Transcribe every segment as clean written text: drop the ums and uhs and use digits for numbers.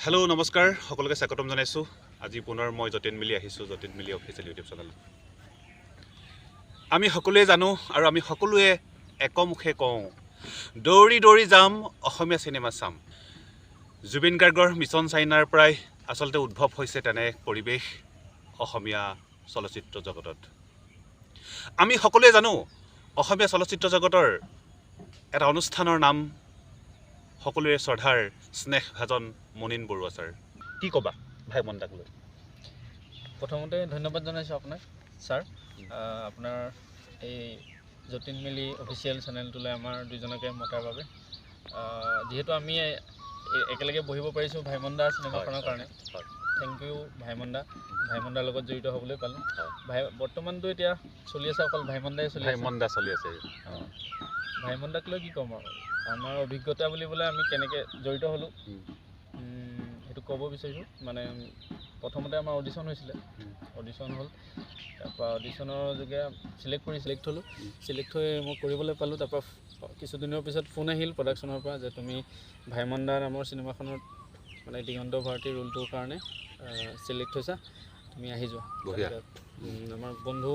Hello' নমস্কাৰ সকলোকে স্বাগতম জনাইছোঁ। আজি পুনৰ মই যতীন মিলি আহিছোঁ, যতীন মিলি অফিচিয়েল ইউটিউব চেনেল। আমি সকলোৱে জানো আৰু আমি সকলোৱে একমুখে কওঁ, দৌৰি দৌৰি যাম অসমীয়া চিনেমা চাম। জুবিন গাৰ্গৰ মিছন চাইনাৰ পৰাই আচলতে উদ্ভৱ হৈছে তেনে পৰিৱেশ অসমীয়া চলচ্চিত্ৰ জগতত। আমি সকলোৱে জানো অসমীয়া চলচ্চিত্ৰ জগতৰ এটা অনুষ্ঠানৰ নাম সকলোৰে শ্ৰদ্ধাৰ স্নেহভাজন মুনীন বৰুৱা ছাৰ। কি ক'বা ভাইমন দাক লৈ? প্ৰথমতে ধন্যবাদ জনাইছোঁ আপোনাক ছাৰ, আপোনাৰ এই যতীন মিলি অফিচিয়েল চেনেলটোলৈ আমাৰ দুজনকে মতাৰ বাবে। যিহেতু আমি একেলগে বহিব পাৰিছোঁ ভাইমন দা চিনেমাখনৰ কাৰণে, থেংক ইউ ভাইমন দা। ভাইমন দাৰ লগত জড়িত হ'বলৈ পালোঁ। বৰ্তমানটো এতিয়া চলি আছে অকল ভাইমন দাই চলি আছে। ভাইমন দাক লৈ কি ক'ম আৰু, আমাৰ অভিজ্ঞতা বুলিবলৈ আমি কেনেকৈ জড়িত হ'লোঁ সেইটো ক'ব বিচাৰিছোঁ। মানে প্ৰথমতে আমাৰ অডিশ্যন হৈছিলে, অডিশ্যন হ'ল, তাৰপৰা অডিশ্যনৰ যোগে চিলেক্ট হ'লোঁ। চিলেক্ট হৈ মই কৰিবলৈ পালোঁ। তাৰপৰা কিছুদিনৰ পিছত ফোন আহিল প্ৰডাকশ্যনৰ পৰা যে তুমি ভাইমন দা নামৰ চিনেমাখনত মানে দিগন্ত ভাৰতীৰ ৰোলটোৰ কাৰণে চিলেক্ট হৈছা, তুমি আহি যোৱা। আমাৰ বন্ধু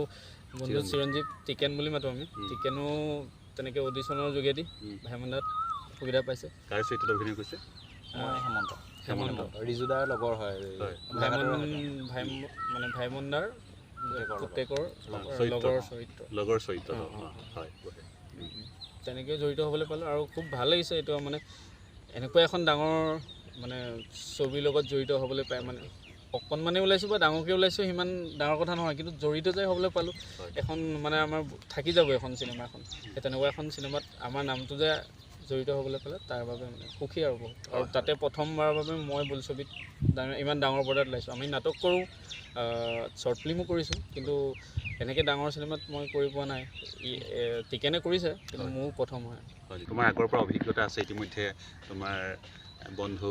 চিৰঞ্জীৱ টিকেন বুলি মাতোঁ আমি, টিকেনো তেনেকৈ অডিশ্যনৰ যোগেদি ভাইমন দাত সুবিধা পাইছে। কাৰ চৰিত্ৰত অভিনয় কৰিছে? হেমন্ত ৰিজুদাৰ লগৰ হয়। ভাইমন দাৰ পুতেকৰ লগৰ চৰিত্ৰ। তেনেকৈ জড়িত হ'বলৈ পালোঁ আৰু খুব ভাল লাগিছে। এইটো মানে এনেকুৱা এখন ডাঙৰ মানে ছবিৰ লগত জড়িত হ'বলৈ পাই, মানে অকণমানে ওলাইছোঁ বা ডাঙৰকৈ ওলাইছোঁ সিমান ডাঙৰ কথা নহয়, কিন্তু জড়িত যে হ'বলৈ পালোঁ। এখন মানে আমাৰ থাকি যাব এখন চিনেমা এখন, সেই তেনেকুৱা এখন চিনেমাত আমাৰ নামটো যে জড়িত হ'বলৈ পালে তাৰ বাবে মানে সুখী আৰু বহুত। আৰু তাতে প্ৰথমবাৰৰ বাবে মই বোলছবিত ইমান ডাঙৰ পৰ্দাত ওলাইছোঁ। আমি নাটক কৰোঁ, শ্বৰ্ট ফিল্মো কৰিছোঁ, কিন্তু এনেকৈ ডাঙৰ চিনেমাত মই কৰি পোৱা নাই। টিকেনে কৰিছে, কিন্তু মোৰ প্ৰথম হয়। তোমাৰ আগৰ পৰা অভিজ্ঞতা আছে, ইতিমধ্যে তোমাৰ বন্ধু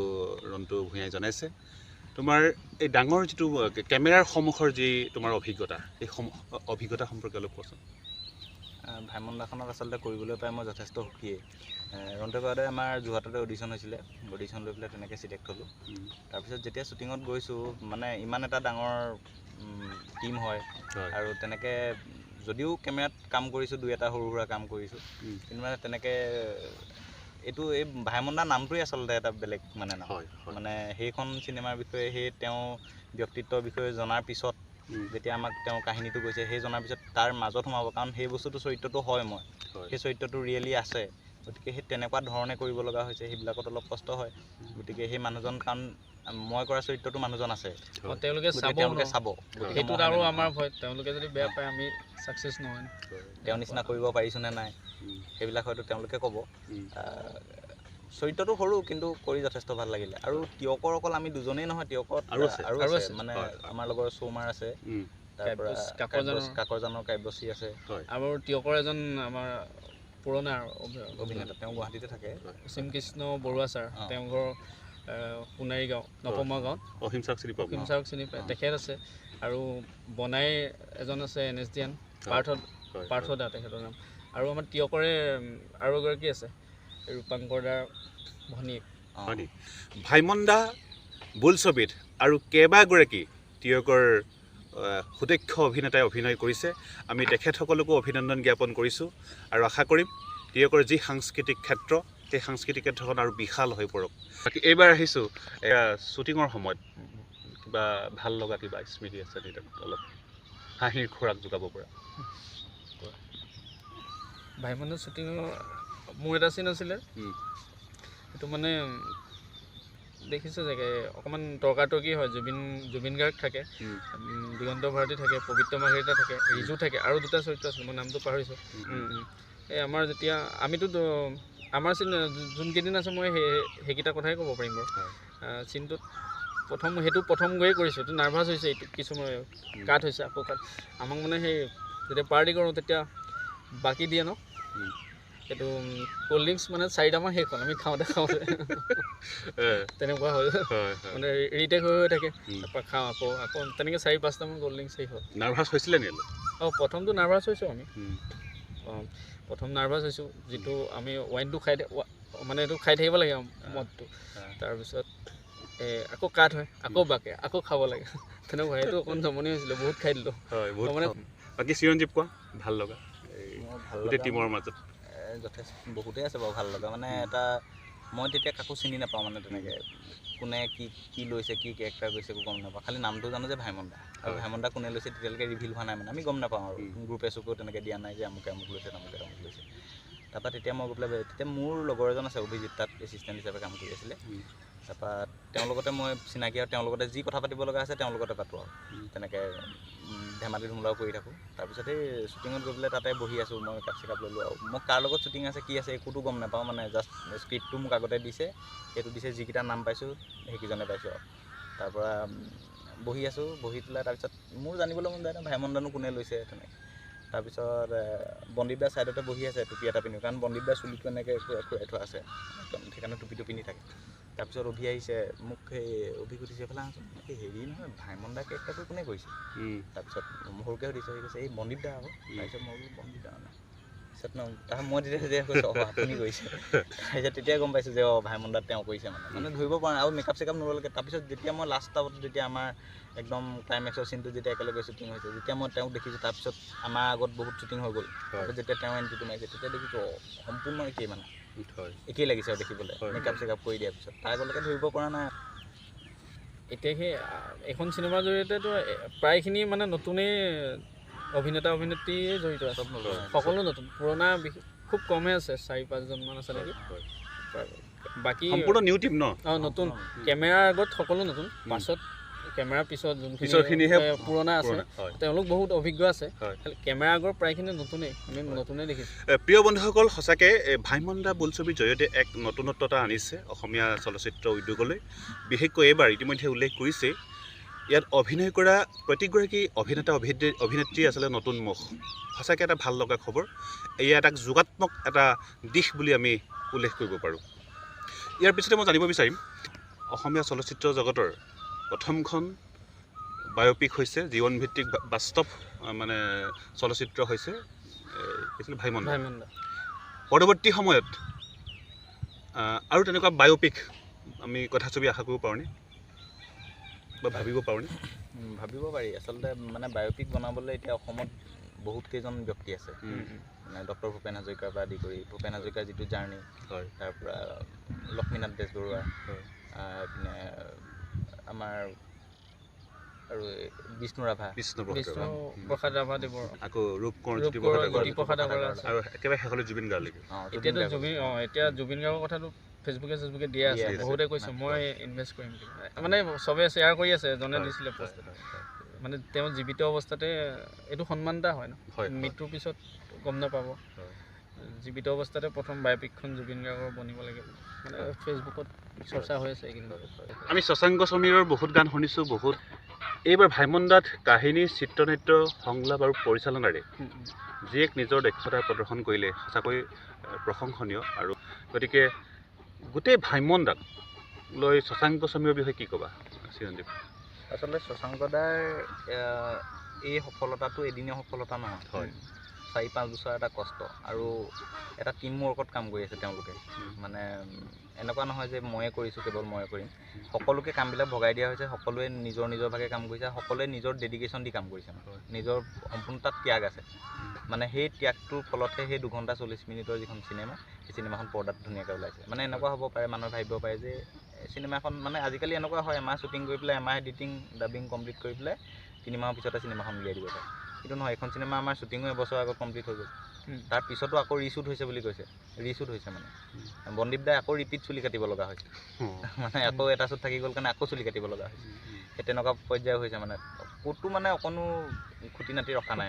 ৰন্তু ভূঞাই জনাইছে। তোমাৰ এই ডাঙৰ যিটো কেমেৰাৰ সন্মুখৰ যি তোমাৰ অভিজ্ঞতা, সেই অভিজ্ঞতা সম্পৰ্কে অলপ কোৱাচোন। ভাইমন দাখনত আচলতে কৰিবলৈ পাই মই যথেষ্ট সুখীয়ে। ৰন্টুৱে কোৱাদৰে আমাৰ যোৰহাটতে অডিশ্যন হৈছিলে, অডিশ্যন লৈ পেলাই তেনেকৈ চিলেক্ট হ'লোঁ। তাৰপিছত যেতিয়া শ্বুটিঙত গৈছোঁ, মানে ইমান এটা ডাঙৰ টীম হয় আৰু তেনেকৈ যদিও কেমেৰাত কাম কৰিছোঁ, দুই এটা সৰু সুৰা কাম কৰিছোঁ, কিন্তু মানে তেনেকৈ এই ভাইমন দাৰ নামটোৱেই আচলতে এটা বেলেগ মানে নাম। মানে সেইখন চিনেমাৰ বিষয়ে সেই তেওঁ ব্যক্তিত্বৰ বিষয়ে জনাৰ পিছত যেতিয়া আমাক তেওঁৰ কাহিনীটো কৈছে, সেই জনাৰ পিছত তাৰ মাজত সোমাব, কাৰণ সেই চৰিত্ৰটো হয় মই, সেই চৰিত্ৰটো ৰিয়েলি আছে। গতিকে সেই তেনেকুৱা ধৰণে কৰিব লগা হৈছে, সেইবিলাকত অলপ কষ্ট হয়। গতিকে সেই মানুহজন, কাৰণ মই কৰা চৰিত্ৰটো মানুহজন আছে, তেওঁলোকে চাব। সেইটোত আৰু আমাৰ ভয়, তেওঁলোকে যদি বেয়া পায় আমি ছাকচেছ নহয়। তেওঁৰ নিচিনা কৰিব পাৰিছোঁ নে নাই সেইবিলাক হয়তো তেওঁলোকে ক'ব। চৰিত্ৰটো সৰু, কিন্তু কৰি যথেষ্ট ভাল লাগিলে। আৰু তিয়কৰ অকল আমি দুজনেই নহয়, তিয়কত আৰু আছে, মানে আমাৰ লগৰ চৌমাৰ আছে, তাৰপৰা কাকৰজানৰ কাব্যশ্ৰী আছে, আৰু তিয়কৰ এজন আমাৰ পুৰণা অভিনেতা, তেওঁ গুৱাহাটীতে থাকে, শ্ৰীকৃষ্ণ বৰুৱা ছাৰ, তেওঁ ঘৰ সোণাৰী গাঁও, নপমা গাঁৱত, অহিংসাক চিনি পায়, তেখেত আছে। আৰু বনাই এজন আছে NSDN, পাৰ্থ দা তেখেতৰ নাম। আৰু আমাৰ তিয়কৰে আৰু এগৰাকী আছে, ৰূপাংকৰ দাৰ ভনীয়েক। ভাইমন দা বোলছবিত আৰু কেইবাগৰাকী তিয়কৰ সুদক্ষ অভিনেতাই অভিনয় কৰিছে। আমি তেখেতসকলকো অভিনন্দন জ্ঞাপন কৰিছোঁ আৰু আশা কৰিম তিয়কৰ যি সাংস্কৃতিক ক্ষেত্ৰ, সেই সাংস্কৃতিক ক্ষেত্ৰখন আৰু বিশাল হৈ পৰক। বাকী এইবাৰ আহিছোঁ শ্বুটিঙৰ সময়ত কিবা ভাল লগা কিবা স্মৃতি আছে নেকি, অলপ হাঁহিৰ খোৰাক যোগাব পৰা? ভাইমনৰ শ্বুটিঙৰ মোৰ এটা চিন আছিলে, সেইটো মানে দেখিছোঁ চাগে অকণমান তৰ্কাতৰ্কি হয়। জুবিন গাৰ্গ থাকে, দিগন্ত ভাৰতী থাকে, পবিত্ৰ মাৰ্ঘেৰিটা থাকে, ৰিজু থাকে, আৰু দুটা চৰিত্ৰ আছিলে, মই নামটো পাহৰিছোঁ। এই আমাৰ যেতিয়া আমিতো আমাৰ চিন যোনকেইদিন আছে মই সেইকেইটা কথাই ক'ব পাৰিম বাৰু। চিনটোত প্ৰথম গৈয়ে কৰিছোঁ, এইটো নাৰ্ভাছ হৈছে, এইটো কিছুমান কাট হৈছে, আকৌ কাট। আমাক মানে সেই যেতিয়া পাৰ্টি কৰোঁ তেতিয়া বাকী দিয়ে ন, এইটো ক'ল্ড ড্ৰিংকছ মানে 4টামান শেষ হ'ল, আমি খাওঁতে তেনেকুৱা হয়, মানে ৰিটেক হৈ থাকে। তাৰপৰা খাওঁ, আকৌ তেনেকৈ 4-5টামান ক'ল্ড ড্ৰিংকছ শেষ হ'ল। নাৰ্ভাছ হৈছিলে নি? প্ৰথমটো নাৰ্ভাছ হৈছোঁ আমি, প্ৰথম নাৰ্ভাছ হৈছোঁ, যিটো আমি ৱাইনটো মানে এইটো খাই থাকিব লাগে মদটো। তাৰপিছত আকৌ কাঠ হয় আকৌ বাকে আকৌ খাব লাগে তেনেকুৱা সেইটো অকণ জমনি হৈছিলে বহুত খাই দিলোঁ হয় বহুত মানে বাকী চিৰঞ্জীৱ কোৱা ভাল লগা মোৰ ভাল গোটেই লগা টীমৰ মাজত যথেষ্ট বহুতেই আছে বাৰু ভাল লগা মানে এটা মই তেতিয়া কাকো চিনি নাপাওঁ মানে তেনেকৈ কোনে কি লৈছে কি কেৰেক্টাৰ কৰিছে একো গম নাপাওঁ খালি নামটো জানো যে ভাইমন দা আৰু ভাইমন দা কোনে লৈছে তেতিয়ালৈকে ৰিভিল হোৱা নাই মানে আমি গম নাপাওঁ আৰু গ্ৰুপে চুপেও তেনেকৈ দিয়া নাই যে আমুকে আমুক লৈছে তামুকে তামুক লৈছে তাৰপৰা তেতিয়া মই গৈ পেলাই তেতিয়া মোৰ লগৰ এজন আছে অভিজিত তাত এছিষ্টেণ্ট হিচাপে কাম কৰি আছিলে তাৰপৰা তেওঁৰ লগতে মই চিনাকি আৰু তেওঁৰ লগতে যি কথা পাতিব লগা আছে তেওঁৰ লগতে পাতোঁ আৰু তেনেকৈ ধেমালি ধুমলাও কৰি থাকোঁ তাৰপিছত এই শ্বুটিঙত গৈ পেলাই তাতে বহি আছোঁ মই মেকআপ চেকআপ ল'লোঁ আৰু মই কাৰ লগত শ্বুটিং আছে কি আছে একোতো গম নাপাওঁ মানে জাষ্ট স্ক্ৰিপ্টটো মোক আগতে দিছে সেইটো দিছে যিকেইটা নাম পাইছোঁ সেইকেইজনে পাইছোঁ আৰু তাৰপৰা বহি আছোঁ বহি পেলাই তাৰপিছত মোৰ জানিবলৈ মন যায় ন ভাইমন দানো কোনে লৈছে তেনেকৈ তাৰপিছত বন্দীপ দাৰ ছাইডতে বহি আছে টুপি এটা পিন্ধি কাৰণ বন্দীপ দাৰ চুলিটো এনেকৈ খুৱাই থোৱা আছে সেইকাৰণে টুপিটো পিন্ধি থাকে তাৰপিছত অভি আহিছে মোক সেই অভি সুধিছে এইফালে আহোঁচোন এই হেৰি নহয় ভাইমন দা কেৰেক্টাৰটো কোনে কৰিছে তাৰপিছত সৰুকৈ সুধিছে সি কৈছে এই বন্দীপ দা আকৌ তাৰপিছত মই বোলো বন্দীপ দা নাই তাৰপিছত মই তেতিয়া কৈছোঁ আপুনি কৰিছে তাৰপিছত তেতিয়া গম পাইছোঁ যে ভাইমন দাত তেওঁ কৰিছে মানে ধৰিব পৰা নাই আৰু মেকআপ চেকআপ নল'লেকৈ তাৰপিছত যেতিয়া মই লাষ্টত যেতিয়া আমাৰ একদম ক্লাইমেক্সৰ চিনটো যেতিয়া একেলগে শ্বুটিং হৈছে যেতিয়া মই তেওঁক দেখিছোঁ তাৰপিছত আমাৰ আগত বহুত শ্বুটিং হৈ গ'ল তাৰপিছত যেতিয়া তেওঁ এণ্ট্ৰিটো মাৰিছে তেতিয়া দেখিছোঁ সম্পূৰ্ণ একেই মানে একেই লাগিছে আৰু দেখিবলৈ মেকআপ চেকআপ কৰি দিয়াৰ পিছত তাৰ আগলৈকে ধৰিব পৰা নাই এতিয়া সেই এখন চিনেমাৰ জৰিয়তেতো প্ৰায়খিনি মানে নতুনেই অভিনেতা অভিনেত্ৰীয়ে জড়িত আছে সকলো নতুন পুৰণা খুব কমেই আছে 4-5জনমান আছে নেকি বাকী সম্পূৰ্ণ নিউ টিম ন নতুন কেমেৰাৰ আগত সকলো নতুন পাছত কেমেৰাৰ পিছত যোনখিনিহে পুৰণা আছে তেওঁলোক বহুত অভিজ্ঞ আছে কেমেৰাৰ আগৰ প্ৰায়খিনি নতুনেই আমি নতুনেই দেখিছোঁ প্ৰিয় বন্ধুসকল সঁচাকৈ ভাইমন দা বোলছবিৰ জৰিয়তে এক নতুনত্বতা আনিছে অসমীয়া চলচ্চিত্ৰ উদ্যোগলৈ বিশেষকৈ এইবাৰ ইতিমধ্যে উল্লেখ কৰিছেই ইয়াত অভিনয় কৰা প্ৰতিগৰাকী অভিনেতা অভিনেত্ৰী আচলতে নতুন মুখ সঁচাকৈ এটা ভাল লগা খবৰ এয়া এটা যোগাত্মক এটা দিশ বুলি আমি উল্লেখ কৰিব পাৰোঁ ইয়াৰ পিছতে মই জানিব বিচাৰিম অসমীয়া চলচ্চিত্ৰ জগতৰ প্ৰথমখন বায়'পিক হৈছে জীৱনভিত্তিক বাস্তৱ মানে চলচ্চিত্ৰ হৈছে ভাইমন দা পৰৱৰ্তী সময়ত আৰু তেনেকুৱা বায়'পিক আমি কথাছবি আশা কৰিব পাৰোঁনে বা ভাবিব পাৰোঁনে ভাবিব পাৰি আচলতে মানে বায়'পিক বনাবলৈ এতিয়া অসমত বহুত কেইজন ব্যক্তি আছে মানে ডক্টৰ ভূপেন হাজৰিকাৰ পৰা আদি কৰি ভূপেন হাজৰিকাৰ যিটো জাৰ্ণি হয় তাৰপৰা লক্ষ্মীনাথ বেজবৰুৱা পিনে আমাৰ আৰু বিষ্ণু ৰাভা প্ৰসাদ ৰাভাদেৱৰ আকৌ ৰূপপ্ৰসাদ আৰু একেবাৰে শেষলৈ জুবিন গাৰ্গলৈকে এতিয়াতো এতিয়া জুবিন গাৰ্গৰ কথাটো ফেচবুকে দিয়া আছে বহুতে কৈছে মই ইনভেষ্ট কৰিম মানে চবে শ্বেয়াৰ কৰি আছে জনে দিছিলে পষ্ট মানে তেওঁ জীৱিত অৱস্থাতে এইটো সন্মান এটা হয় ন মৃত্যুৰ পিছত গম নাপাব জীৱিত অৱস্থাতে প্ৰথম বায়'পিকখন জুবিন গাৰ্গৰ বনিব লাগে মানে ফেচবুকত চৰ্চা হৈ আছে এইকেইদিন আমি শশাংক সমীৰৰ বহুত গান শুনিছোঁ বহুত এইবাৰ ভাইমন দাত কাহিনী চিত্ৰনাট্য সংলাপ আৰু পৰিচালনাৰে যি এক নিজৰ দক্ষতা প্ৰদৰ্শন কৰিলে সঁচাকৈ প্ৰশংসনীয় আৰু গতিকে গোটেই ভাইমন দাক লৈ শশাংক সমীৰৰ বিষয়ে কি ক'বা চিৰঞ্জীৱ আচলতে শশাংক দাৰ এই সফলতাটো এদিনীয়া সফলতা নহয় হয় 4-5 বছৰ এটা কষ্ট আৰু এটা টিম ৱৰ্কত কাম কৰি আছে তেওঁলোকে মানে এনেকুৱা নহয় যে ময়ে কৰিছোঁ কেৱল ময়ে কৰিম সকলোকে কামবিলাক ভগাই দিয়া হৈছে সকলোৱে নিজৰ ভাগে কাম কৰিছে সকলোৱে নিজৰ ডেডিকেশ্যন দি কাম কৰিছে নিজৰ সম্পূৰ্ণ তাত ত্যাগ আছে মানে সেই ত্যাগটোৰ ফলতহে সেই 2 ঘণ্টা 40 মিনিটৰ যিখন চিনেমা সেই চিনেমাখন পৰ্দাত ধুনীয়াকৈ ওলাইছে মানে এনেকুৱা হ'ব পাৰে মানুহে ভাবিব পাৰে যে চিনেমাখন মানে আজিকালি এনেকুৱা হয় এমাহ শ্বুটিং কৰি পেলাই এমাহ এডিটিং ডাবিং কমপ্লিট কৰি পেলাই 3 মাহৰ পিছতে চিনেমাখন উলিয়াই দিব পাৰে কিন্তু নহয় এখন চিনেমা আমাৰ শ্বুটিঙো এবছৰ আগত কমপ্লিট হৈ গ'ল তাৰ পিছতো আকৌ ৰিশ্বুট হৈছে বুলি কৈছে ৰিশ্বুট হৈছে মানে বন্দীপ দাই আকৌ ৰিপিট চুলি কাটিব লগা হৈছে মানে আকৌ এটা শ্বুট থাকি গ'ল কাৰণে আকৌ চুলি কাটিব লগা হৈছে সেই তেনেকুৱা পৰ্যায় হৈছে মানে ক'তো মানে অকণো খুটি নাটি ৰখা নাই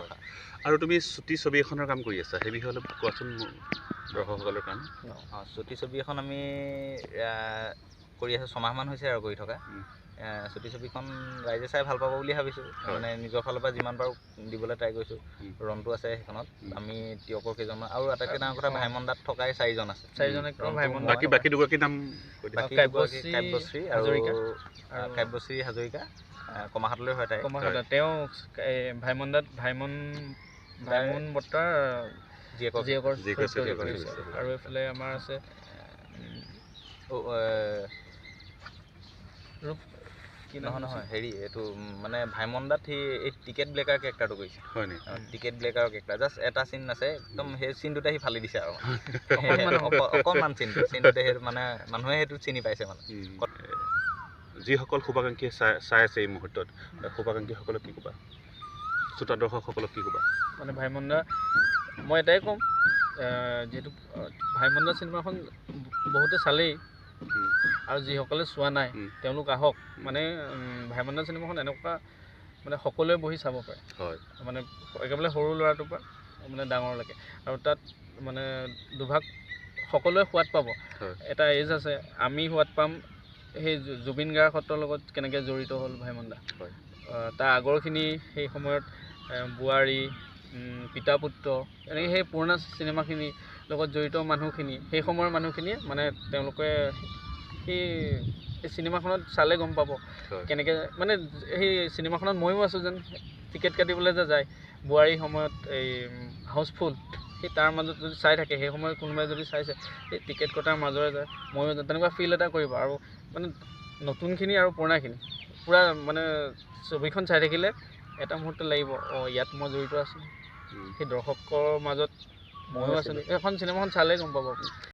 ৰখা আৰু তুমি চুটি ছবি এখনৰ কাম কৰি আছা সেই বিষয়ে অলপ কোৱাচোন দৰ্শকসকলৰ কাৰণে চুটি ছবি এখন আমি কৰি আছোঁ 6 মাহমান হৈছে আৰু কৰি থকা চুটি ছবিখন ৰাইজে চাই ভাল পাব বুলি ভাবিছোঁ মানে নিজৰ ফালৰ পৰা যিমান পাৰোঁ দিবলৈ ট্ৰাই কৰিছোঁ ৰনটো আছে সেইখনত আমি তিয়কৰ কেইজনমান আৰু আটাইতকৈ ডাঙৰ কথা ভাইমন দাত থকাই 4জন আছে 4জন বাকী দুগৰাকীৰ নাম কাব্যশ্ৰী আৰু কাব্যশ্ৰী হাজৰিকা কমাহাটলৈ হয় তাই তেওঁ ভাইমন বৰ্তাৰ জীয়েকৰ আৰু এইফালে আমাৰ আছে ৰূপ কি নাম নহয় হেৰি এইটো মানে ভাইমন দাত সি এই টিকেট ব্লেকাৰ কেৰেক্টাৰটো কৰিছে হয় নি টিকেট ব্লেকাৰৰ কেৰেক্টাৰ জাষ্ট এটা চিন আছে একদম সেই চিনটোতে সি ফালি দিছে আৰু অকণমান চিনটোতে সেই মানে মানুহে সেইটো চিনি পাইছে মানে যিসকল শুভাকাংক্ষীয়ে চাই আছে এই মুহূৰ্তত শুভাকাংক্ষীসকলক কি ক'বা শ্ৰোতা দৰ্শকসকলক কি ক'বা মানে ভাইমন দা মই এটাই ক'ম যিহেতু ভাইমন দা চিনেমাখন বহুতে চালেই আৰু যিসকলে চোৱা নাই তেওঁলোক আহক মানে ভাইমন দা চিনেমাখন এনেকুৱা মানে সকলোৱে বহি চাব পাৰে হয় মানে একেবাৰে সৰু ল'ৰাটোৰ পৰা মানে ডাঙৰলৈকে আৰু তাত মানে দুভাগ সকলোৱে সোৱাদ পাব এটা এজ আছে আমি সোৱাদ পাম সেই জুবিন গাৰ্গহঁতৰ লগত কেনেকৈ জড়িত হ'ল ভাইমন দা তাৰ আগৰখিনি সেই সময়ত বোৱাৰী পিতা পুত্ৰ এনেকৈ সেই পুৰণা চিনেমাখিনিৰ লগত জড়িত মানুহখিনি সেই সময়ৰ মানুহখিনিয়ে মানে তেওঁলোকে সেই চিনেমাখনত চালে গম পাব কেনেকৈ মানে সেই চিনেমাখনত ময়ো আছোঁ যেন টিকেট কাটিবলৈ যে যায় বোৱাৰীৰ সময়ত এই হাউচফুল সেই তাৰ মাজত যদি চাই থাকে সেই সময়ত কোনোবাই যদি চাইছে সেই টিকেট কটাৰ মাজৰে যায় ময়ো তেনেকুৱা ফিল এটা কৰিব আৰু মানে নতুনখিনি আৰু পুৰণাখিনি পূৰা মানে ছবিখন চাই থাকিলে এটা মুহূৰ্ত লাগিব ইয়াত মই জড়িত আছোঁ সেই দৰ্শকৰ মাজত ময়ো আছোঁ এখন চিনেমাখন চালেই গম পাব আপুনি